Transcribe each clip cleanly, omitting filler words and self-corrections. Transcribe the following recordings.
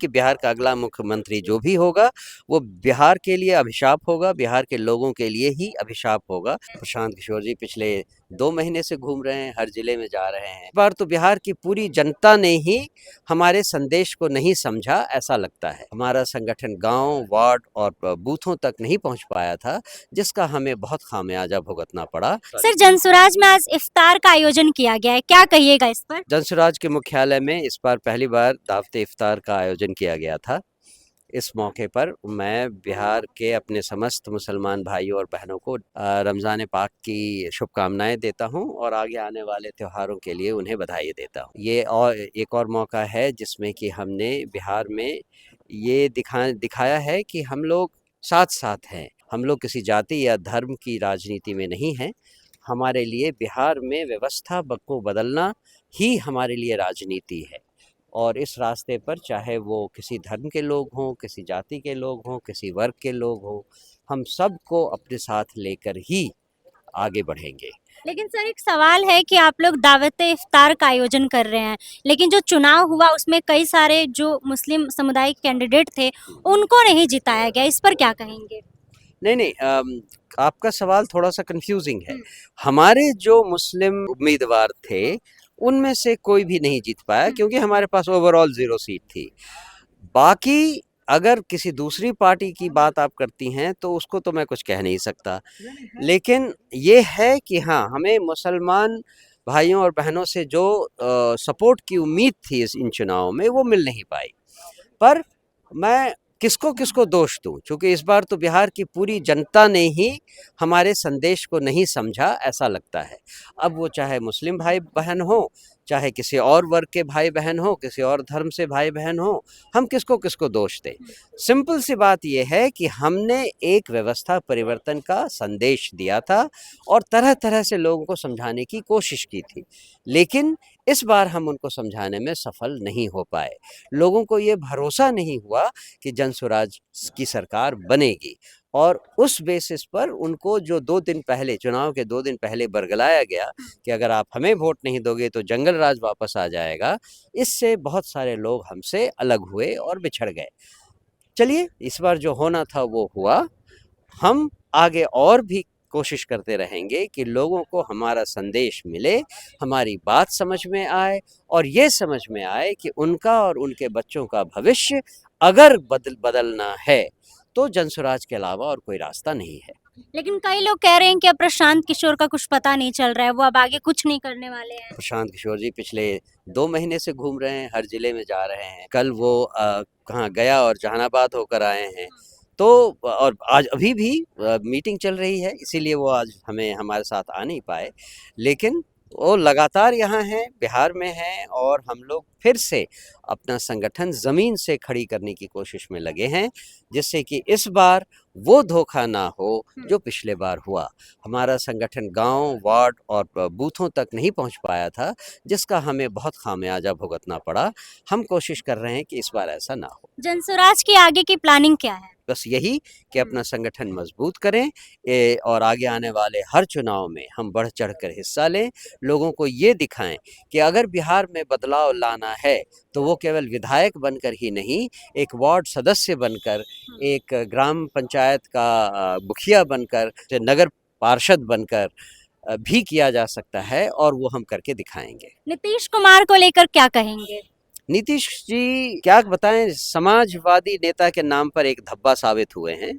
कि बिहार का अगला मुख्यमंत्री जो भी होगा वो बिहार के लिए अभिशाप होगा, बिहार के लोगों के लिए ही अभिशाप होगा। प्रशांत किशोर जी पिछले 2 महीने से घूम रहे हैं, हर जिले में जा रहे हैं। इस बार तो बिहार की पूरी जनता ने ही हमारे संदेश को नहीं समझा, ऐसा लगता है। हमारा संगठन गांव, वार्ड और बूथों तक नहीं पहुंच पाया था, जिसका हमें बहुत खामियाजा भुगतना पड़ा। सर, जनसुराज में आज इफ्तार का आयोजन किया गया है, क्या कहिएगा इस पर? जनसुराज के मुख्यालय में इस बार पहली बार दावते इफ्तार का आयोजन किया गया था। इस मौके पर मैं बिहार के अपने समस्त मुसलमान भाइयों और बहनों को रमज़ान पाक की शुभकामनाएं देता हूं और आगे आने वाले त्योहारों के लिए उन्हें बधाई देता हूं। ये और एक और मौका है जिसमें कि हमने बिहार में ये दिखाया है कि हम लोग साथ साथ हैं। हम लोग किसी जाति या धर्म की राजनीति में नहीं हैं। हमारे लिए बिहार में व्यवस्था को बदलना ही हमारे लिए राजनीति है और इस रास्ते पर चाहे वो किसी धर्म के लोग हों, किसी जाति के लोग हों, किसी वर्ग के लोग हों, हम सबको अपने साथ लेकर ही आगे बढ़ेंगे। लेकिन सर, एक सवाल है कि आप लोग दावत इफ्तार का आयोजन कर रहे हैं, लेकिन जो चुनाव हुआ उसमें कई सारे जो मुस्लिम समुदाय के कैंडिडेट थे उनको नहीं जिताया गया, इस पर क्या कहेंगे? नहीं, आपका सवाल थोड़ा सा कंफ्यूजिंग है। हमारे जो मुस्लिम उम्मीदवार थे उनमें से कोई भी नहीं जीत पाया क्योंकि हमारे पास ओवरऑल 0 सीट थी। बाकी अगर किसी दूसरी पार्टी की बात आप करती हैं तो उसको तो मैं कुछ कह नहीं सकता, लेकिन ये है कि हाँ, हमें मुसलमान भाइयों और बहनों से जो सपोर्ट की उम्मीद थी इन चुनावों में वो मिल नहीं पाई। पर मैं किसको किसको दोष दूं, क्योंकि इस बार तो बिहार की पूरी जनता ने ही हमारे संदेश को नहीं समझा, ऐसा लगता है। अब वो चाहे मुस्लिम भाई बहन हो, चाहे किसी और वर्ग के भाई बहन हो, किसी और धर्म से भाई बहन हो, हम किसको किसको दोष दें। सिंपल सी बात यह है कि हमने एक व्यवस्था परिवर्तन का संदेश दिया था और तरह तरह से लोगों को समझाने की कोशिश की थी, लेकिन इस बार हम उनको समझाने में सफल नहीं हो पाए। लोगों को ये भरोसा नहीं हुआ कि जनसुराज की सरकार बनेगी और उस बेसिस पर उनको जो 2 दिन पहले, चुनाव के 2 दिन पहले बरगलाया गया कि अगर आप हमें वोट नहीं दोगे तो जंगल राज वापस आ जाएगा, इससे बहुत सारे लोग हमसे अलग हुए और बिछड़ गए। चलिए, इस बार जो होना था वो हुआ। हम आगे और भी कोशिश करते रहेंगे कि लोगों को हमारा संदेश मिले, हमारी बात समझ में आए और ये समझ में आए कि उनका और उनके बच्चों का भविष्य अगर बदलना है तो जनसुराज के अलावा और कोई रास्ता नहीं है। लेकिन कई लोग कह रहे हैं कि अब प्रशांत किशोर का कुछ पता नहीं चल रहा है, वो अब आगे कुछ नहीं करने वाले हैं। प्रशांत किशोर जी पिछले 2 महीने से घूम रहे हैं, हर जिले में जा रहे हैं। कल वो कहाँ गया और जहानाबाद होकर आए हैं। तो और आज अभी भी मीटिंग चल रही है, इसीलिए वो आज हमारे साथ आ नहीं पाए, लेकिन वो लगातार यहाँ हैं, बिहार में हैं और हम लोग फिर से अपना संगठन ज़मीन से खड़ी करने की कोशिश में लगे हैं, जिससे कि इस बार वो धोखा ना हो जो पिछले बार हुआ। हमारा संगठन गांव, वार्ड और बूथों तक नहीं पहुंच पाया था, जिसका हमें बहुत खामियाजा भुगतना पड़ा। हम कोशिश कर रहे हैं कि इस बार ऐसा ना हो। जनसुराज की आगे की प्लानिंग क्या है? बस यही कि अपना संगठन मजबूत करें और आगे आने वाले हर चुनाव में हम बढ़ चढ़कर हिस्सा लें, लोगों को ये दिखाएं कि अगर बिहार में बदलाव लाना है तो वो केवल विधायक बनकर ही नहीं, एक वार्ड सदस्य बनकर, एक ग्राम पंचायत का मुखिया बनकर, नगर पार्षद बनकर भी किया जा सकता है और वो हम करके दिखाएंगे। नीतीश कुमार को लेकर क्या कहेंगे? नीतीश जी क्या बताएं, समाजवादी नेता के नाम पर एक धब्बा साबित हुए हैं।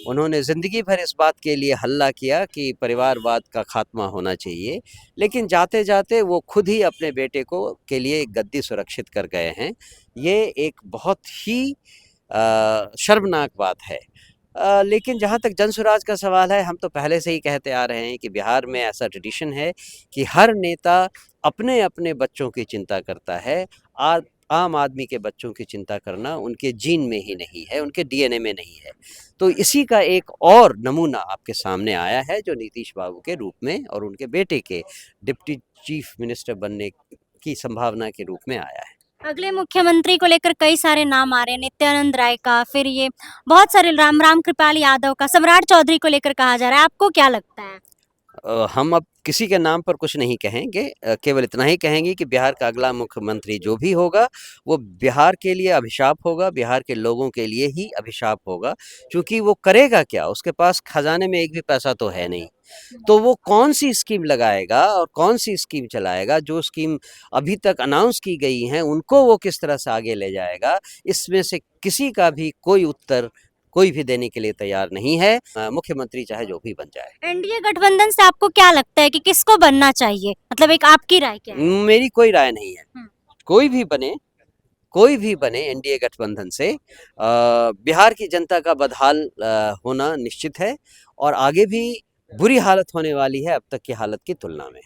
उन्होंने जिंदगी भर इस बात के लिए हल्ला किया कि परिवारवाद का खात्मा होना चाहिए, लेकिन जाते जाते वो खुद ही अपने बेटे को के लिए गद्दी सुरक्षित कर गए हैं। ये एक बहुत ही शर्मनाक बात है। लेकिन जहाँ तक जनसुराज का सवाल है, हम तो पहले से ही कहते आ रहे हैं कि बिहार में ऐसा ट्रेडिशन है कि हर नेता अपने अपने बच्चों की चिंता करता है। आम आदमी के बच्चों की चिंता करना उनके जीन में ही नहीं है, उनके डीएनए में नहीं है। तो इसी का एक और नमूना आपके सामने आया है जो नीतीश बाबू के रूप में और उनके बेटे के डिप्टी चीफ मिनिस्टर बनने की संभावना के रूप में आया है। अगले मुख्यमंत्री को लेकर कई सारे नाम आ रहे हैं, नित्यानंद राय का, फिर ये बहुत सारे राम कृपाल यादव का, सम्राट चौधरी को लेकर कहा जा रहा है, आपको क्या लगता है? हम अब किसी के नाम पर कुछ नहीं कहेंगे, केवल इतना ही कहेंगे कि बिहार का अगला मुख्यमंत्री जो भी होगा वो बिहार के लिए अभिशाप होगा, बिहार के लोगों के लिए ही अभिशाप होगा, क्योंकि वो करेगा क्या? उसके पास खजाने में एक भी पैसा तो है नहीं। तो वो कौन सी स्कीम लगाएगा और कौन सी स्कीम चलाएगा, जो स्कीम अभी तक अनाउंस की गई हैं उनको वो किस तरह से आगे ले जाएगा, इसमें से किसी का भी कोई उत्तर कोई भी देने के लिए तैयार नहीं है, मुख्यमंत्री चाहे जो भी बन जाए। एनडीए गठबंधन से आपको क्या लगता है कि किसको बनना चाहिए, मतलब एक आपकी राय क्या है? मेरी कोई राय नहीं है, हम्म, कोई भी बने, कोई भी बने एनडीए गठबंधन से बिहार की जनता का बदहाल होना निश्चित है और आगे भी बुरी हालत होने वाली है अब तक की हालत की तुलना में।